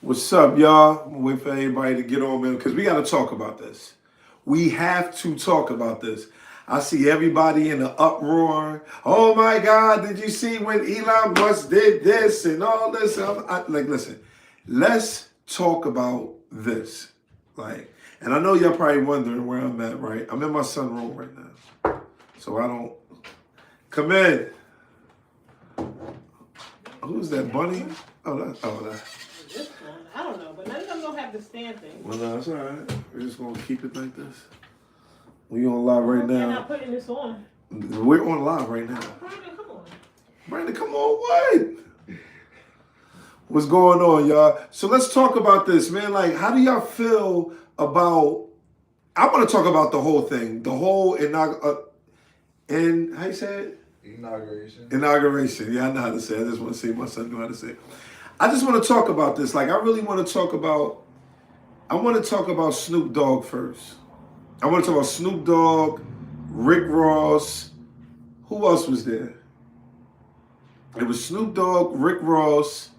What's up, y'all? I'm gonna wait for everybody to get on, man, because we got to talk about this. We have to talk about this. I see everybody in the uproar. Oh my God, did you see when Elon Musk did this and all this? Listen, let's talk about this. And I know y'all probably wondering where I'm at, right? I'm in my son's room right now. So I don't. Come in. Who's that, Bunny? That. This one, I don't know, but none of them don't have the stand thing. Well, no, it's all right. We're just gonna keep it like this. We on live right now. You're not putting this on. We're on live right now. Brandon, come on. Brandon, come on, what? What's going on, y'all? So let's talk about this, man. Like, how do y'all feel about? I want to talk about the whole thing, the whole how you say it? Inauguration. Yeah, I know how to say it. I just want to say my son know how to say it. I just want to talk about this. Like, I really want to talk about. I want to talk about Snoop Dogg first. I want to talk about Snoop Dogg, Rick Ross. Who else was there? It was Snoop Dogg, Rick Ross,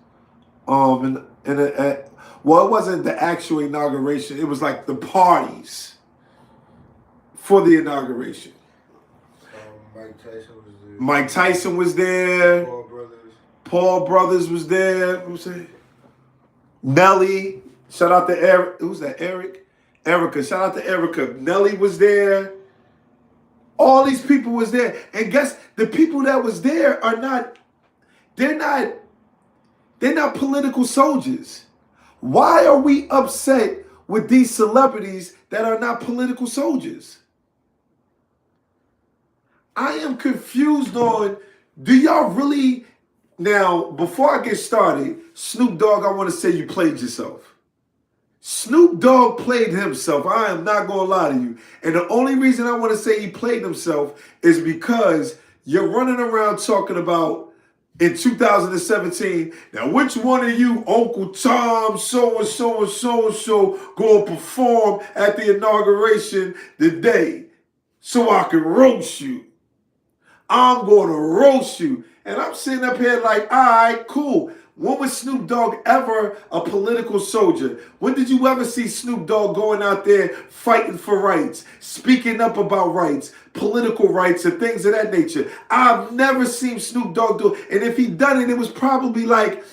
well, it wasn't the actual inauguration. It was like the parties for the inauguration. Mike Tyson was there. Paul Brothers was there. What was that? Nelly. Shout out to Eric. Who's that? Erica. Shout out to Erica. Nelly was there. All these people was there. And guess the people that was there are not, they're not political soldiers. Why are we upset with these celebrities that are not political soldiers? I am confused on, do y'all really, now, before I get started, Snoop Dogg, I want to say you played yourself. Snoop Dogg played himself. I am not going to lie to you. And the only reason I want to say he played himself is because you're running around talking about in 2017, now which one of you, Uncle Tom, so-and-so and so-and-so, going to perform at the inauguration today so I can roast you? I'm going to roast you. And I'm sitting up here like, all right, cool. When was Snoop Dogg ever a political soldier? When did you ever see Snoop Dogg going out there fighting for rights, speaking up about rights, political rights, and things of that nature? I've never seen Snoop Dogg do it. And if he done it, it was probably like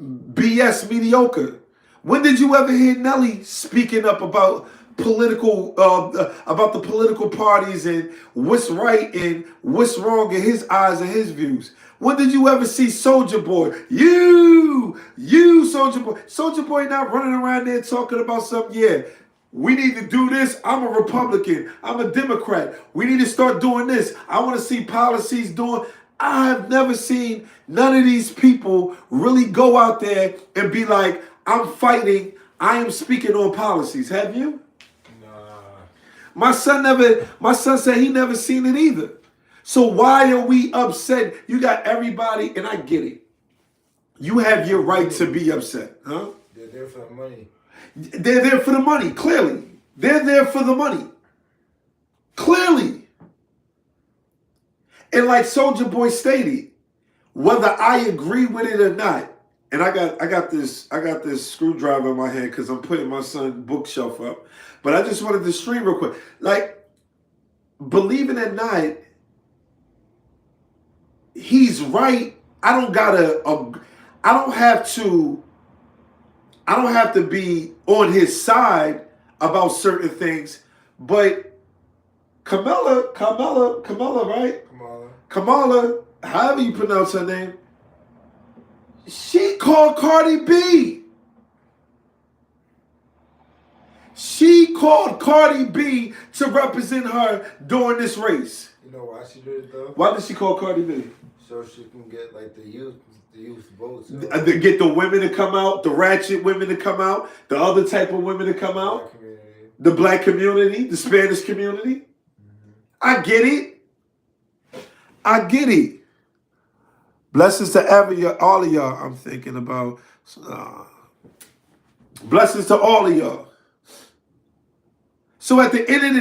BS mediocre. When did you ever hear Nelly speaking up about about the political parties and what's right and what's wrong in his eyes and his views? When did you ever see Soulja Boy? You Soulja Boy. Soulja Boy not running around there talking about something, yeah, we need to do this. I'm a Republican. I'm a Democrat. We need to start doing this. I want to see policies doing. I have never seen none of these people really go out there and be like, I'm fighting. I am speaking on policies. Have you? My son said he never seen it either. So why are we upset? You got everybody, and I get it. You have your right to be upset, huh? They're there for the money. They're there for the money, clearly. They're there for the money. Clearly. And like Soulja Boy stated, whether I agree with it or not, and I got this screwdriver in my hand because I'm putting my son's bookshelf up. But I just wanted to stream real quick. Like, believe it or not, he's right. I don't have to be on his side about certain things. But Kamala, right? Kamala, however you pronounce her name, she called Cardi B. She called Cardi B to represent her during this race. You know why she did it though? Why did she call Cardi B? So she can get like the youth votes. To get the women to come out, the ratchet women to come out, the other type of women to come out, the black community, the Spanish community. Mm-hmm. I get it. Blessings to all of y'all. I'm thinking about blessings to all of y'all. So at the end of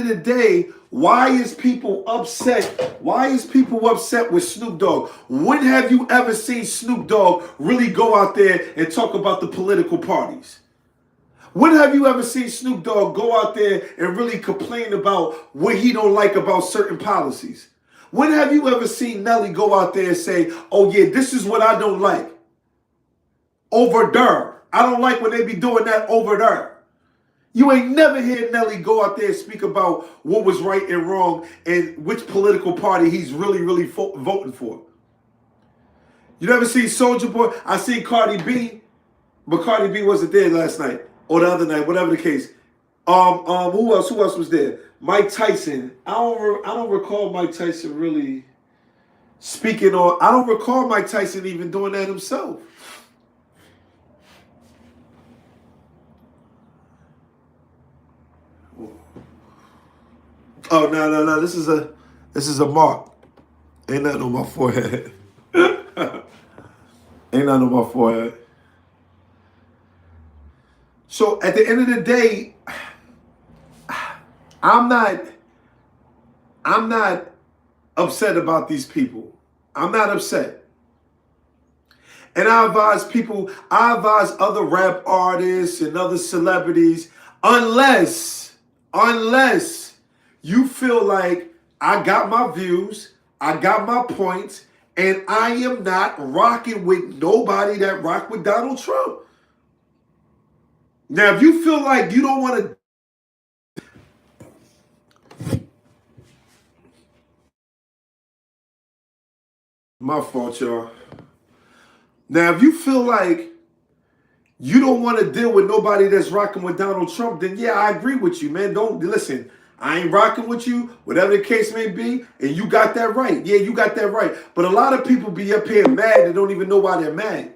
the day, Why is people upset? Why is people upset with Snoop Dogg? When have you ever seen Snoop Dogg really go out there and talk about the political parties? When have you ever seen Snoop Dogg go out there and really complain about what he don't like about certain policies? When have you ever seen Nelly go out there and say, oh yeah, this is what I don't like over there. I don't like when they be doing that over there. You ain't never heard Nelly go out there and speak about what was right and wrong and which political party he's really voting for. You never see Soulja Boy? I seen Cardi B, but Cardi B wasn't there last night or the other night, whatever the case. Who else? Who else was there? Mike Tyson. I don't recall Mike Tyson really speaking on. I don't recall Mike Tyson even doing that himself. Oh no! This is a mark. Ain't nothing on my forehead. Ain't nothing on my forehead. So at the end of the day, I'm not upset about these people. I'm not upset. And I advise other rap artists and other celebrities, unless you feel like I got my views, I got my points, and I am not rocking with nobody that rock with Donald Trump. Now, if you feel like you don't want to... My fault, y'all. Now, if you feel like you don't want to deal with nobody that's rocking with Donald Trump, then yeah, I agree with you, man. Don't listen. I ain't rocking with you, whatever the case may be, and you got that right. Yeah, you got that right. But a lot of people be up here mad and don't even know why they're mad.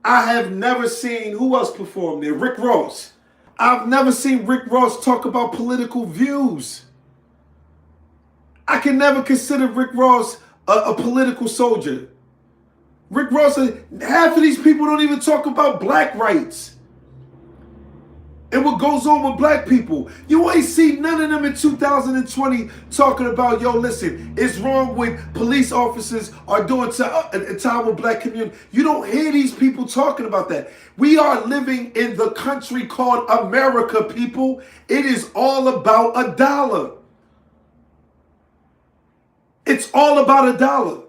I have never seen, who else perform there? Rick Ross. I've never seen Rick Ross talk about political views. I can never consider Rick Ross a political soldier. Rick Ross, half of these people don't even talk about black rights and what goes on with black people. You ain't see none of them in 2020 talking about, yo, listen, it's wrong what police officers are doing to a time with black community. You don't hear these people talking about that. We are living in the country called America, people. It is all about a dollar. It's all about a dollar.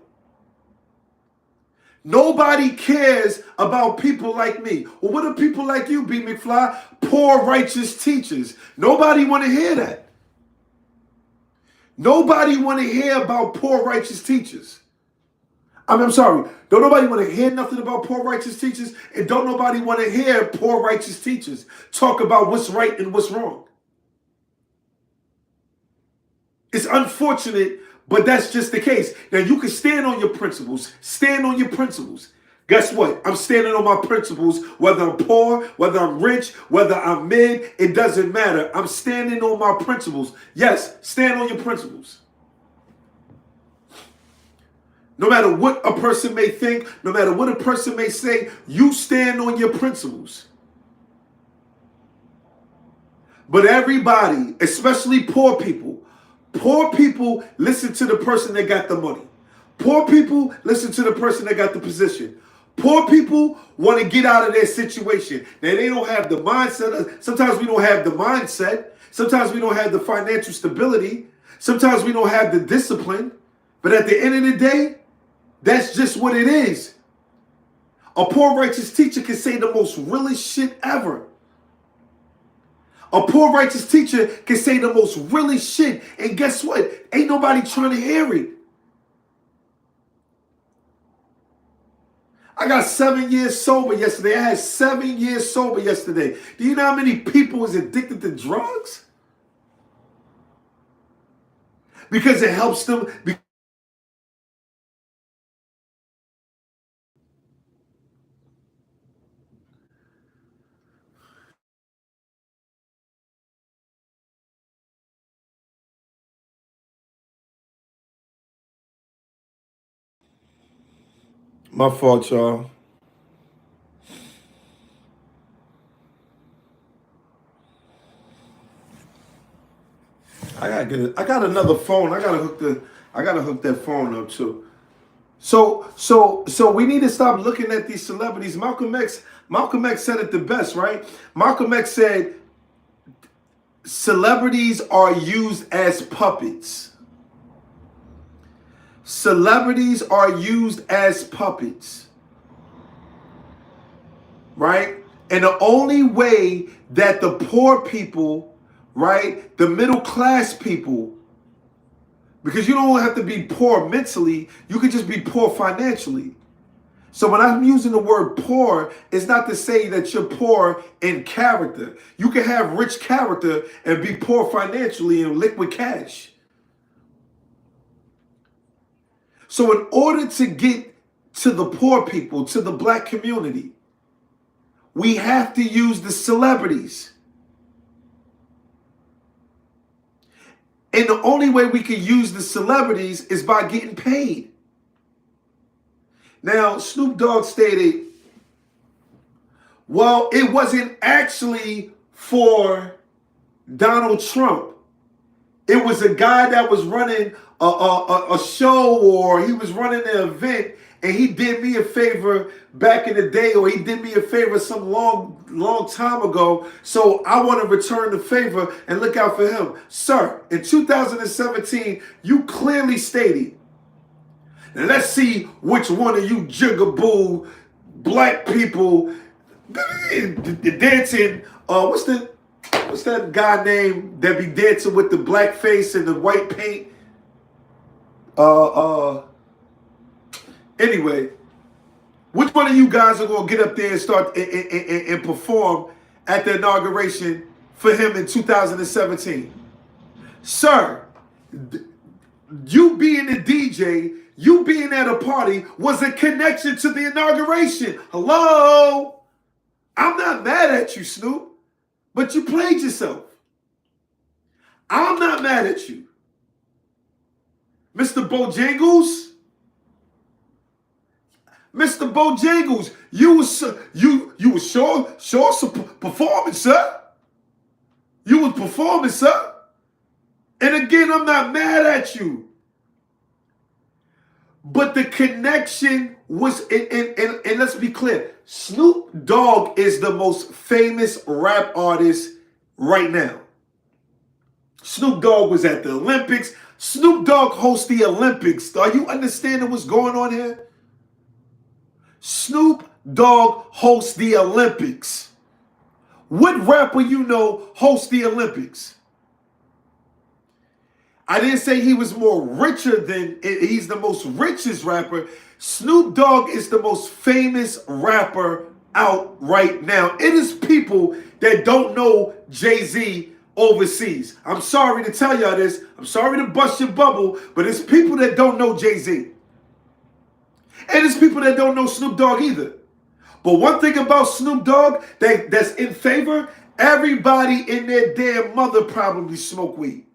Nobody cares about people like me. Well, what are people like you, B. McFly? Poor righteous teachers. Nobody want to hear that. Nobody want to hear about poor righteous teachers. I'm sorry. Don't nobody want to hear nothing about poor righteous teachers, and don't nobody want to hear poor righteous teachers talk about what's right and what's wrong. It's unfortunate, but that's just the case. Now, you can stand on your principles. Stand on your principles. Guess what? I'm standing on my principles, whether I'm poor, whether I'm rich, whether I'm mid, it doesn't matter. I'm standing on my principles. Yes, stand on your principles. No matter what a person may think, no matter what a person may say, you stand on your principles. But everybody, especially poor people listen to the person that got the money. Poor people listen to the person that got the position. Poor people want to get out of their situation. Now, they don't have the mindset. Sometimes we don't have the mindset. Sometimes we don't have the financial stability. Sometimes we don't have the discipline. But at the end of the day, that's just what it is. A poor righteous teacher can say the most realest shit ever. A poor righteous teacher can say the most realest shit. And guess what? Ain't nobody trying to hear it. I got 7 years sober yesterday. I had 7 years sober yesterday. Do you know how many people was addicted to drugs? Because it helps them. My fault, y'all. I gotta get it. I got another phone. I gotta hook that phone up too. So we need to stop looking at these celebrities. Malcolm X said it the best, right? Malcolm X said celebrities are used as puppets. Celebrities are used as puppets. Right? And the only way that the poor people, right, the middle class people, because you don't have to be poor mentally, you could just be poor financially. So when I'm using the word poor, it's not to say that you're poor in character. You can have rich character and be poor financially in liquid cash. So in order to get to the poor people, to the black community, we have to use the celebrities. And the only way we can use the celebrities is by getting paid. Now, Snoop Dogg stated, well, it wasn't actually for Donald Trump. It was a guy that was running a show, or he was running an event, and he did me a favor back in the day, or he did me a favor some long time ago, so I want to return the favor and look out for him. Sir, in 2017, you clearly stated, and let's see which one of you jigaboo black people dancing, what's that guy name that be dancing with the black face and the white paint? Anyway, which one of you guys are going to get up there and start and perform at the inauguration for him in 2017? Sir, you being a DJ, you being at a party was a connection to the inauguration. Hello? I'm not mad at you, Snoop, but you played yourself. I'm not mad at you. Mr. Bojangles? Mr. Bojangles, you was sure performing, sir. You was performing, sir. And again, I'm not mad at you. But the connection was, and let's be clear, Snoop Dogg is the most famous rap artist right now. Snoop Dogg was at the Olympics. Snoop Dogg hosts the Olympics. Are you understanding what's going on here? Snoop Dogg hosts the Olympics. What rapper you know hosts the Olympics? I didn't say he was more richer than, he's the most richest rapper. Snoop Dogg is the most famous rapper out right now. It is people that don't know Jay-Z overseas. I'm sorry to tell y'all this. I'm sorry to bust your bubble, but it's people that don't know Jay-Z. And it's people that don't know Snoop Dogg either. But one thing about Snoop Dogg that's in favor, everybody in their damn mother probably smoke weed.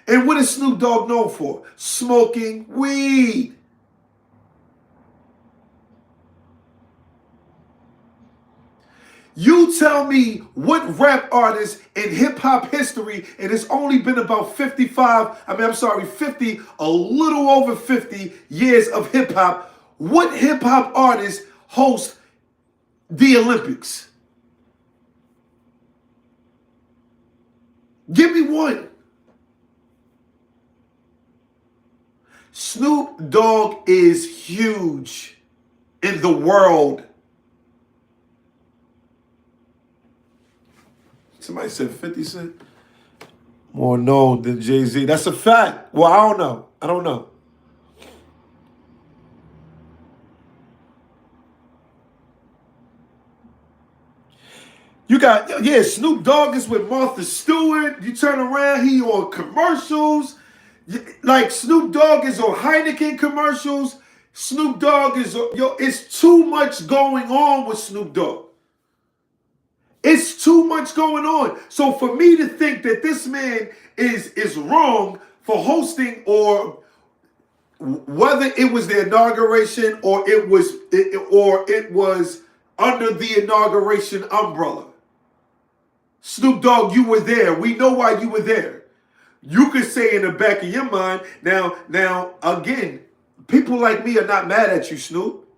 And what is Snoop Dogg known for? Smoking weed. You tell me what rap artist in hip-hop history, and it's only been about 50, a little over 50 years of hip-hop, what hip-hop artist hosts the Olympics? Give me one. Snoop Dogg is huge in the world. Somebody said 50 Cent more known than Jay-Z. That's a fact. Well, I don't know. You got, Snoop Dogg is with Martha Stewart. You turn around, he on commercials. Like Snoop Dogg is on Heineken commercials. Snoop Dogg is, it's too much going on with Snoop Dogg. It's too much going on. So for me to think that this man is wrong for hosting, or whether it was the inauguration or it was under the inauguration umbrella, Snoop Dogg, you were there. We know why you were there. You could say in the back of your mind, now, again, people like me are not mad at you, Snoop.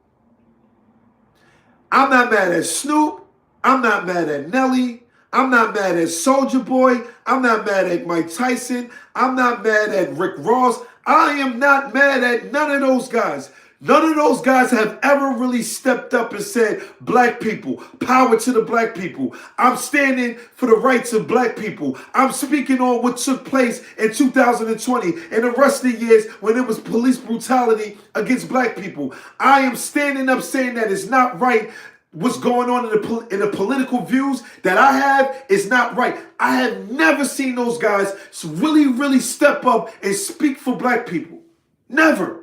I'm not mad at Snoop. I'm not mad at Nelly. I'm not mad at Soulja Boy. I'm not mad at Mike Tyson. I'm not mad at Rick Ross. I am not mad at none of those guys. None of those guys have ever really stepped up and said, black people, power to the black people. I'm standing for the rights of black people. I'm speaking on what took place in 2020 and the rest of the years when it was police brutality against black people. I am standing up saying that it's not right. What's going on in the political views that I have is not right. I have never seen those guys really, really step up and speak for black people. Never.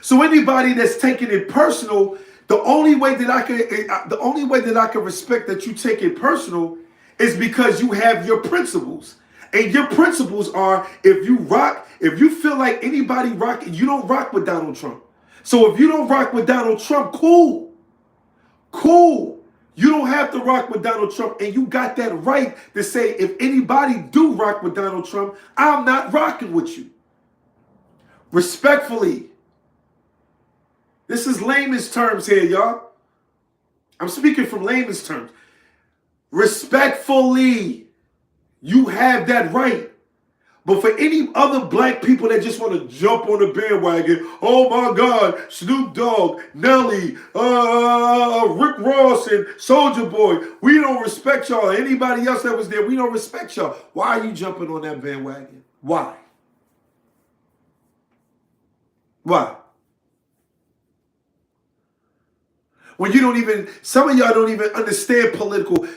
So anybody that's taking it personal, the only way that I can respect that you take it personal is because you have your principles. And your principles are, if you feel like anybody you don't rock with Donald Trump. So if you don't rock with Donald Trump, cool. You don't have to rock with Donald Trump, and you got that right to say, if anybody do rock with Donald Trump, I'm not rocking with you. Respectfully. This is layman's terms here, y'all. I'm speaking from layman's terms. Respectfully, you have that right. But for any other black people that just want to jump on the bandwagon, oh my God, Snoop Dogg, Nelly, Rick Ross, and Soulja Boy, we don't respect y'all. Anybody else that was there, we don't respect y'all. Why are you jumping on that bandwagon? Why? When you don't even, some of y'all don't even understand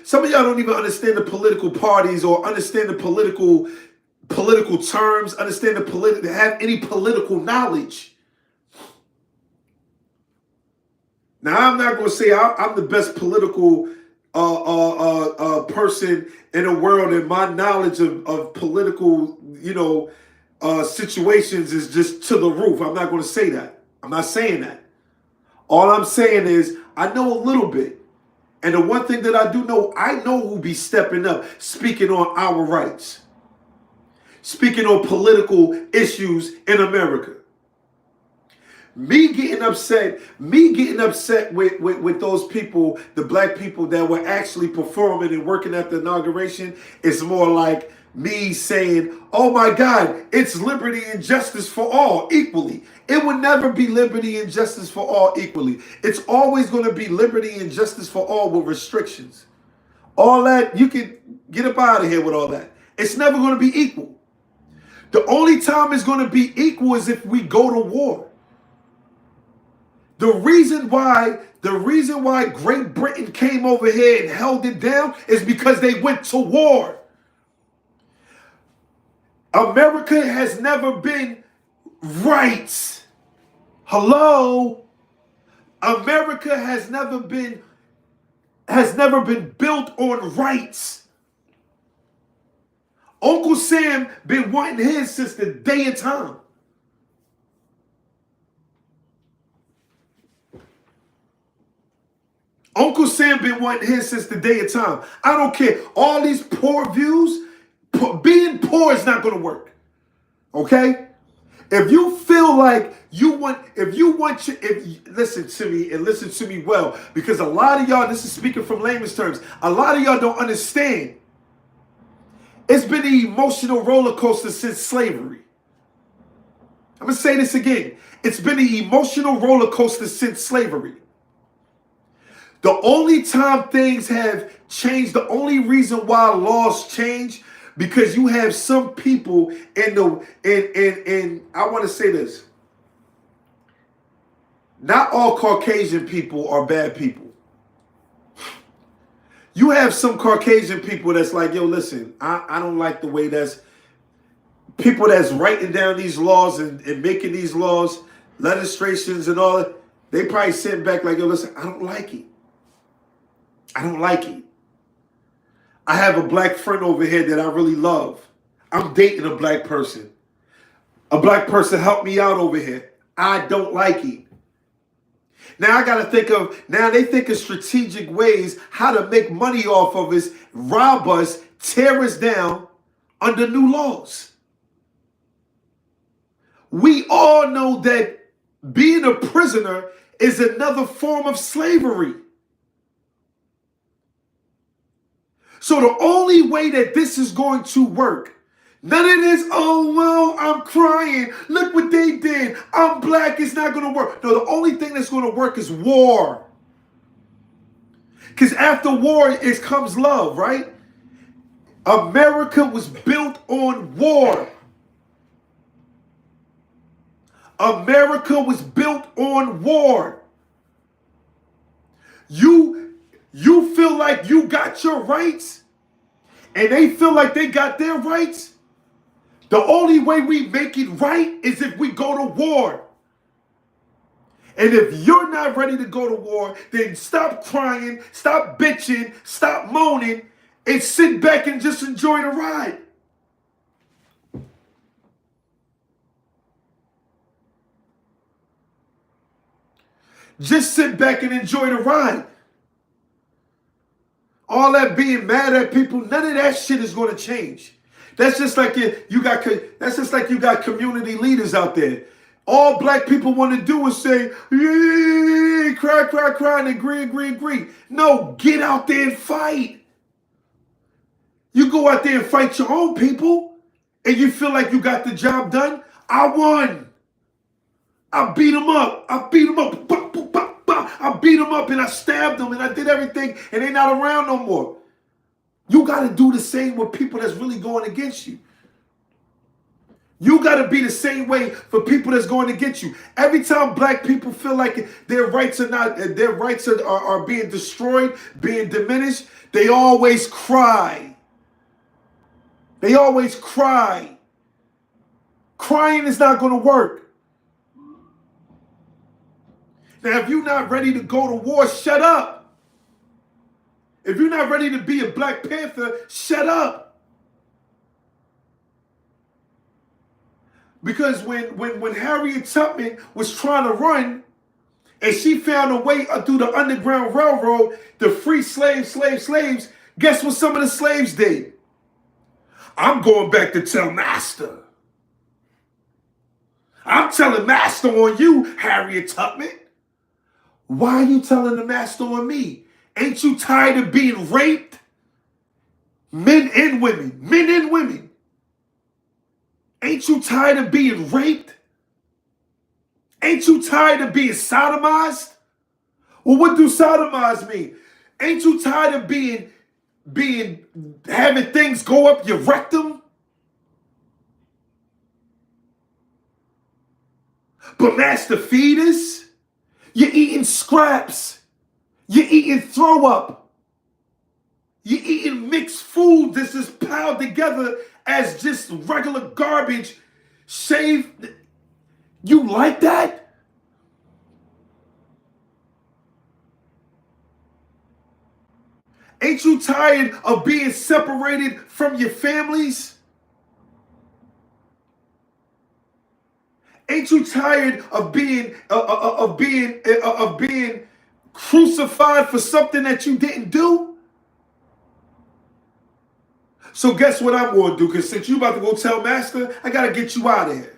some of y'all don't even understand the political parties or understand the political terms, have any political knowledge. Now, I'm not going to say I'm the best political person in the world, and my knowledge of political, situations is just to the roof. I'm not going to say that. I'm not saying that. All I'm saying is I know a little bit. And the one thing that I do know, I know who be stepping up, speaking on our rights, speaking on political issues in America. Me getting upset with those people, the black people that were actually performing and working at the inauguration, is more like me saying, oh my God, it's liberty and justice for all equally. It would never be liberty and justice for all equally. It's always going to be liberty and justice for all with restrictions. All that, you can get up out of here with all that. It's never going to be equal. The only time it's going to be equal is if we go to war. The reason why Great Britain came over here and held it down is because they went to war. America has never been rights. Hello? America has never been built on rights. Uncle Sam been wanting his since the day of time. Uncle Sam been wanting his since the day of time. I don't care. All these poor views, being poor is not going to work. Okay? If you feel like listen to me and listen to me well, because a lot of y'all, this is speaking from layman's terms, a lot of y'all don't understand. It's been an emotional roller coaster since slavery. I'm going to say this again. It's been an emotional roller coaster since slavery. The only time things have changed, the only reason why laws change, because you have some people in I want to say this. Not all Caucasian people are bad people. You have some Caucasian people that's like, yo, listen, I don't like the way that's people that's writing down these laws and making these laws, legislations and all that. They probably sitting back like, yo, listen, I don't like it. I don't like it. I have a black friend over here that I really love. I'm dating a black person. A black person helped me out over here. I don't like it. Now they think of strategic ways how to make money off of us, rob us, tear us down under new laws. We all know that being a prisoner is another form of slavery. So the only way that this is going to work, none of this, oh, well, I'm crying. Look what they did. I'm black. It's not going to work. No, the only thing that's going to work is war. Because after war comes love, right? America was built on war. America was built on war. You feel like you got your rights and they feel like they got their rights. The only way we make it right is if we go to war. And if you're not ready to go to war, then stop crying, stop bitching, stop moaning, and sit back and just enjoy the ride. Just sit back and enjoy the ride. All that being mad at people, none of that shit is going to change. That's just like you got community leaders out there. All black people want to do is say, yeah, cry, cry, cry, and agree. No, get out there and fight. You go out there and fight your own people, and you feel like you got the job done. I won. I beat them up. I beat them up and I stabbed them and I did everything and they're not around no more. You got to do the same with people that's really going against you. You got to be the same way for people that's going against you. Every time black people feel like their rights are being destroyed, being diminished, they always cry. They always cry. Crying is not going to work. Now, if you're not ready to go to war, shut up. If you're not ready to be a Black Panther, shut up. Because when Harriet Tubman was trying to run, and she found a way through the Underground Railroad to free slaves, guess what some of the slaves did? I'm going back to tell Master. I'm telling Master on you, Harriet Tubman. Why are you telling the Master on me? Ain't you tired of being raped? Men and women. Ain't you tired of being raped? Ain't you tired of being sodomized? Well, what do sodomized mean? Ain't you tired of having things go up your rectum? But Master feed us? You're eating scraps. You're eating throw up. You're eating mixed food that's just piled together as just regular garbage. Shaved. You like that? Ain't you tired of being separated from your families? Ain't you tired of being crucified for something that you didn't do? So guess what I'm going to do? Because since you about to go tell Master, I got to get you out of here.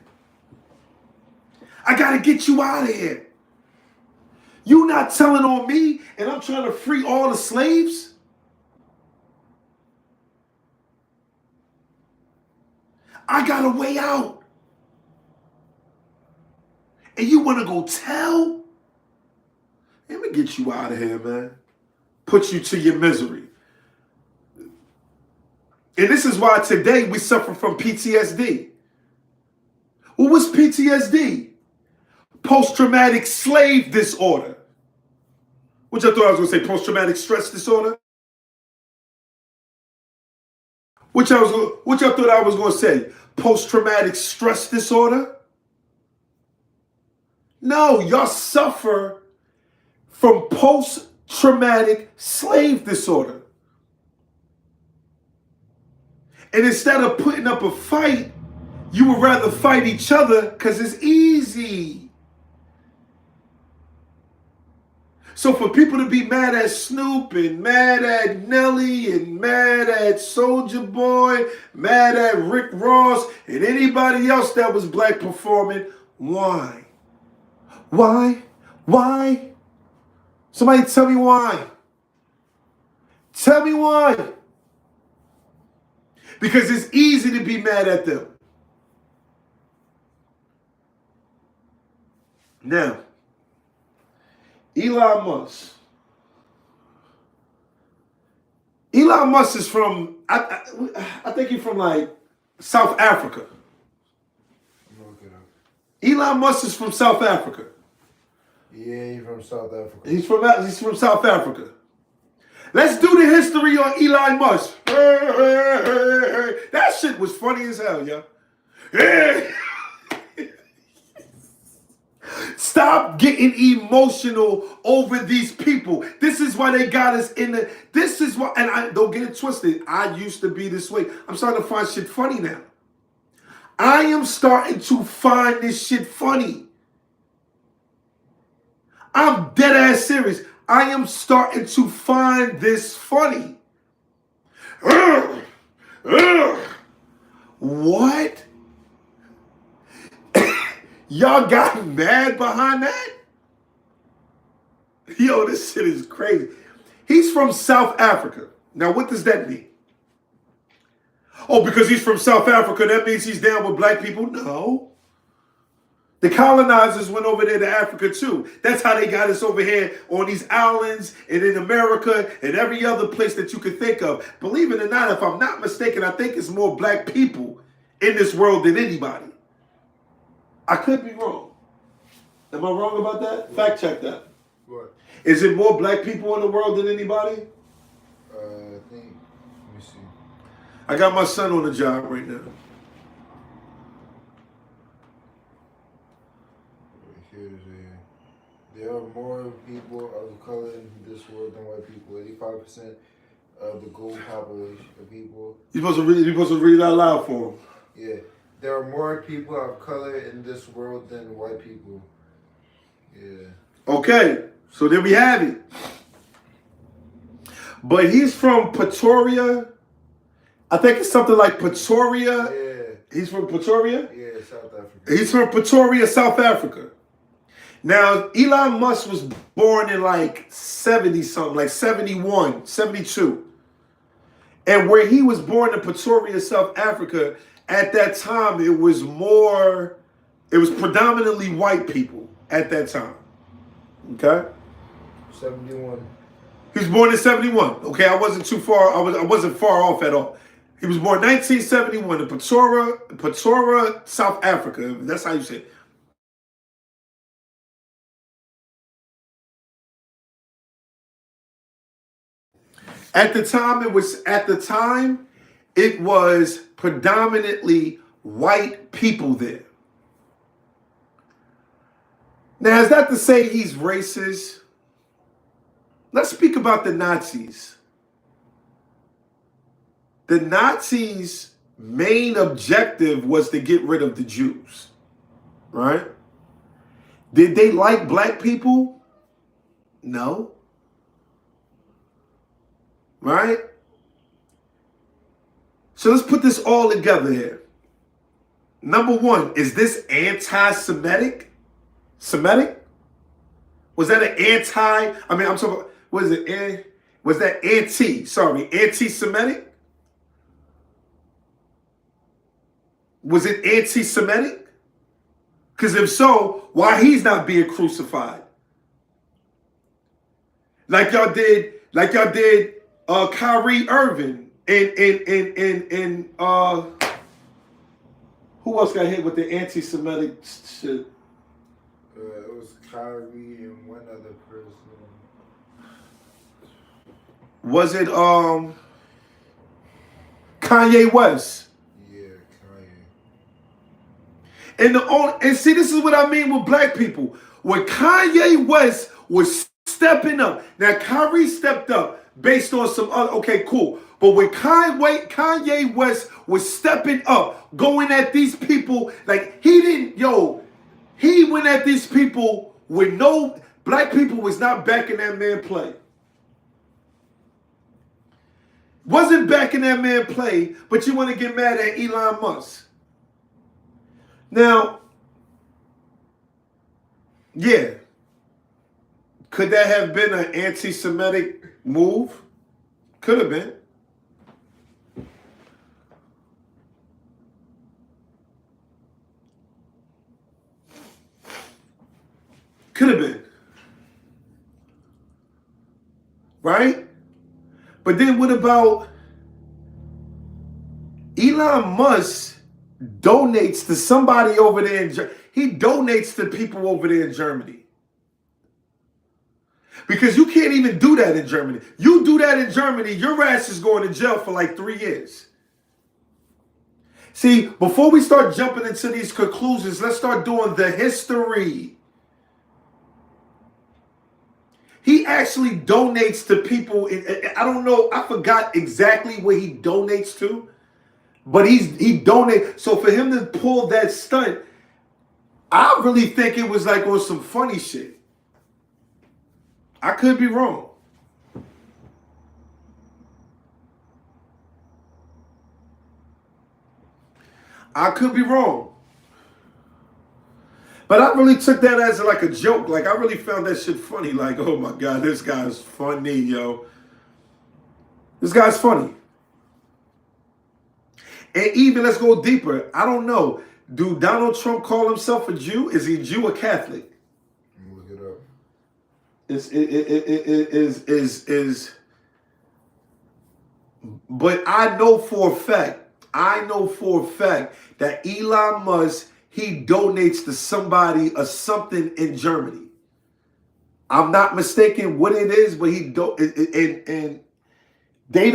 I got to get you out of here. You not telling on me, and I'm trying to free all the slaves? I got a way out. And you want to go tell? Let me get you out of here, man. Put you to your misery. And this is why today we suffer from PTSD. Well, what's PTSD? Post-traumatic slave disorder. Which I thought I was going to say post-traumatic stress disorder. Which I thought I was going to say post-traumatic stress disorder. No, y'all suffer from post-traumatic slave disorder. And instead of putting up a fight, you would rather fight each other because it's easy. So for people to be mad at Snoop and mad at Nelly and mad at Soulja Boy, mad at Rick Ross and anybody else that was black performing, why? Why? Why? Somebody tell me why. Tell me why. Because it's easy to be mad at them. Now, Elon Musk. Elon Musk is from, I think he's from like South Africa. Elon Musk is from South Africa. Yeah, he's from South Africa. He's from South Africa. Let's do the history on Elon Musk. That shit was funny as hell, yo. Stop getting emotional over these people. This is why they got us in the. This is why, and I don't get it twisted. I used to be this way. I'm starting to find shit funny now. I am starting to find this shit funny. I'm dead ass serious. I am starting to find this funny. What? Y'all got mad behind that? Yo, this shit is crazy. He's from South Africa. Now, what does that mean? Oh, because he's from South Africa, that means he's down with black people? No. The colonizers went over there to Africa too. That's how they got us over here on these islands and in America and every other place that you could think of. Believe it or not, if I'm not mistaken, I think it's more black people in this world than anybody. I could be wrong. Am I wrong about that? Fact check that. What? Is it more black people in the world than anybody? I think, let me see. I got my son on the job right now. There are more people of color in this world than white people. 85% of the global population of people. You're supposed to read it out loud for him. Yeah. There are more people of color in this world than white people. Yeah. Okay, so there we have it. But he's from Pretoria. I think it's something like Pretoria. Yeah. He's from Pretoria? Yeah, South Africa. He's from Pretoria, South Africa. Now, Elon Musk was born in like 70 something, like 71, 72. And where he was born in Pretoria, South Africa, at that time, it was predominantly white people at that time. Okay? 71. He was born in 71. Okay, I wasn't too far, I wasn't far off at all. He was born 1971 in Pretoria, South Africa. That's how you say it. At the time, it was predominantly white people there. Now, is that to say he's racist? Let's speak about the Nazis. The Nazis' main objective was to get rid of the Jews, right? Did they like black people? No. Right? So let's put this all together here. Number one, is this anti-Semitic? Semitic? Was that an I'm talking, was that anti-Semitic? Was it anti-Semitic? Because if so, why he's not being crucified? Like y'all did Kyrie Irving and who else got hit with the anti-Semitic shit? It was Kyrie and one other person. Was it Kanye West? Yeah, Kanye. And see, this is what I mean with black people. When Kanye West was stepping up, now Kyrie stepped up based on some other, okay, cool. But when Kanye West was stepping up, going at these people, like he went at these people with no, Black people was not backing that man play. Wasn't backing that man play, but you want to get mad at Elon Musk. Now, yeah, could that have been an anti-Semitic move? Could have been. Could have been. Right? But then what about Elon Musk donates to somebody over there in Germany? He donates to people over there in Germany. Because you can't even do that in Germany. You do that in Germany, your ass is going to jail for like 3 years. See, before we start jumping into these conclusions, let's start doing the history. He actually donates to people. I don't know. I forgot exactly what he donates to, but he donates. So for him to pull that stunt, I really think it was like on some funny shit. I could be wrong. I could be wrong. But I really took that as like a joke. Like, I really found that shit funny. Like, oh my God, this guy's funny, yo. This guy's funny. And even, let's go deeper. I don't know. Do Donald Trump call himself a Jew? Is he Jew or Catholic? Look it up. But I know for a fact that Elon Musk, he donates to somebody or something in Germany. I'm not mistaken what it is, but he don't, and they're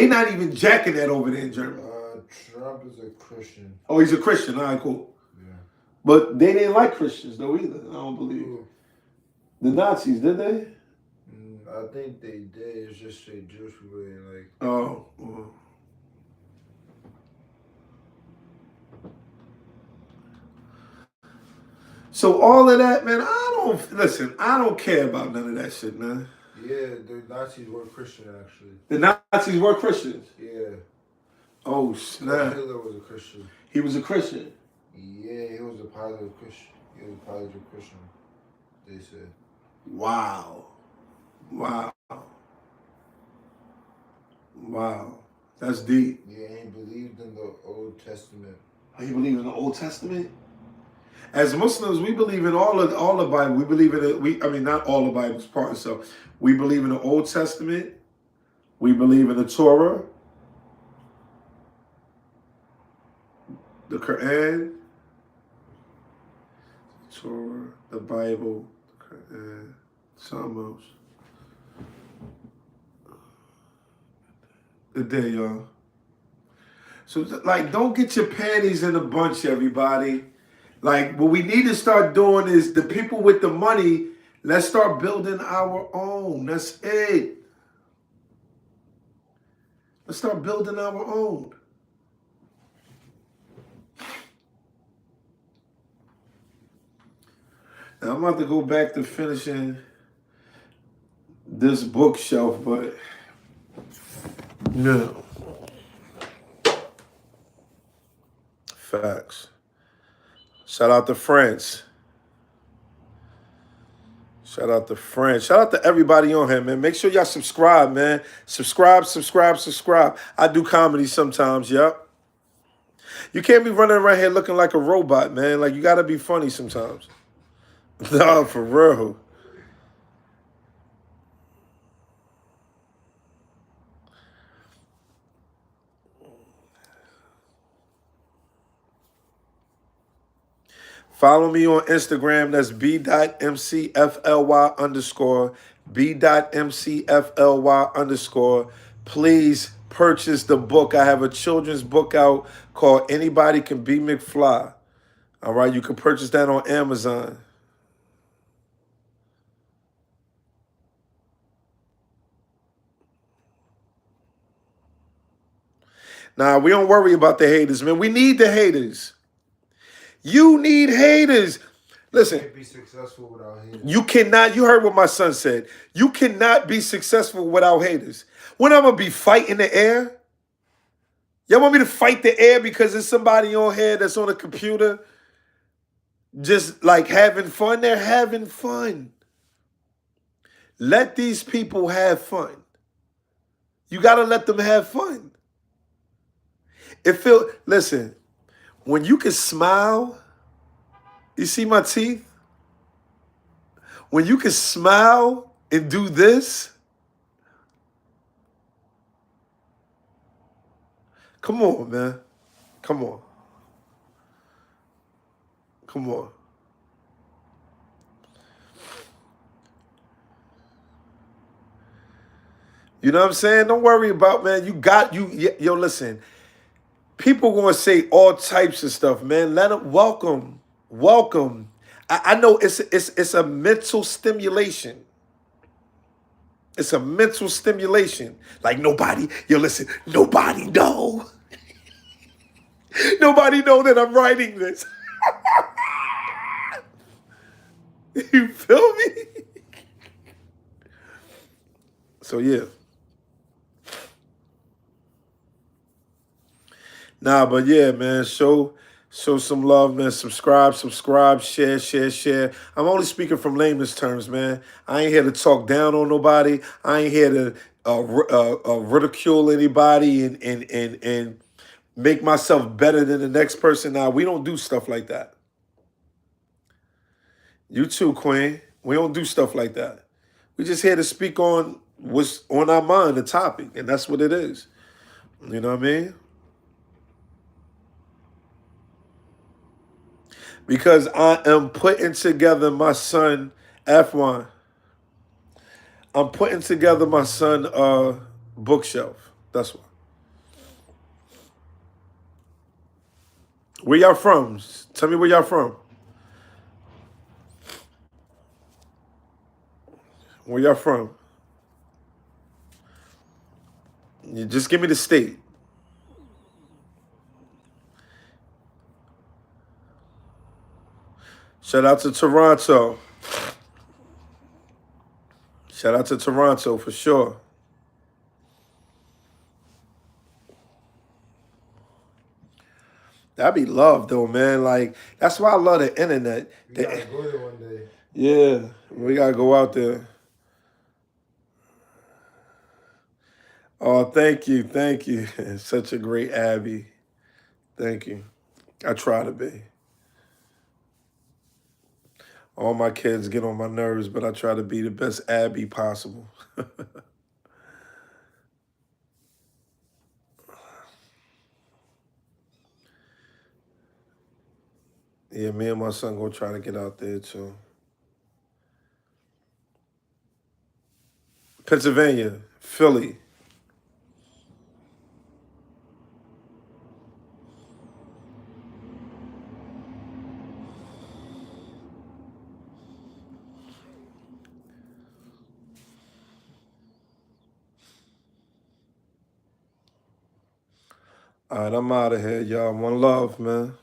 not even jacking that over there in Germany. Trump is a Christian. Oh, he's a Christian. All right, cool. Yeah. But they didn't like Christians though either. I don't believe. Ooh. The Nazis, did they? I think they did. It's just say Jewish people ain't like. Oh. Well. So all of that, man, I don't care about none of that shit, man. Yeah, the Nazis were Christian, actually. The Nazis were Christians? Yeah. Oh, snap. Hitler was a Christian. He was a Christian? Yeah, he was a positive Christian. He was a positive Christian, they said. Wow. That's deep. Yeah, he believed in the Old Testament. Oh, he believed in the Old Testament? As Muslims, we believe in all the Bible. We believe in it. Not all the Bible's part. So we believe in the Old Testament. We believe in the Torah, the Quran, Torah, the Bible, the Quran, something else. Good day, y'all. So, like, don't get your panties in a bunch, everybody. Like, what we need to start doing is the people with the money, let's start building our own. That's it. Let's start building our own. Now, I'm about to go back to finishing this bookshelf, but no. Facts. Shout out to France. Shout out to France. Shout out to everybody on here, man. Make sure y'all subscribe, man. Subscribe. I do comedy sometimes, yep. You can't be running around here looking like a robot, man. Like, you got to be funny sometimes. No, for real. Follow me on Instagram. That's b.mcfly_, b.mcfly_. Please purchase the book. I have a children's book out called Anybody Can Be McFly. All right, you can purchase that on Amazon. Nah, we don't worry about the haters, man. We need the haters. You need haters. Listen, can't be successful without haters. you cannot, you heard what my son said. You cannot be successful without haters. When I'm going to be fighting the air? Y'all want me to fight the air because there's somebody on here that's on a computer just like having fun? They're having fun. Let these people have fun. You got to let them have fun. Listen, when you can smile, you see my teeth? When you can smile and do this, come on, man. Come on. Come on. You know what I'm saying? Don't worry about, man. Yo, listen. People gonna say all types of stuff, man. Let them welcome. I know it's a mental stimulation. It's a mental stimulation. Like nobody know. Nobody know that I'm writing this. You feel me? So yeah. Nah, but yeah, man, show some love, man. Subscribe, share. I'm only speaking from layman's terms, man. I ain't here to talk down on nobody. I ain't here to ridicule anybody and make myself better than the next person. Now, we don't do stuff like that. You too, Queen. We don't do stuff like that. We just here to speak on what's on our mind, the topic, and that's what it is. You know what I mean? Because I am putting together my son, F1. I'm putting together my son bookshelf. That's why. Where y'all from? Tell me where y'all from. Where y'all from? You just give me the state. Shout out to Toronto. Shout out to Toronto for sure. That'd be love though, man. Like, that's why I love the internet. We gotta go there one day. Yeah, we gotta go out there. Oh, thank you. Such a great Abby. Thank you. I try to be. All my kids get on my nerves, but I try to be the best Abby possible. Yeah, me and my son gonna try to get out there too. Pennsylvania, Philly. All right, I'm out of here, y'all. One love, man.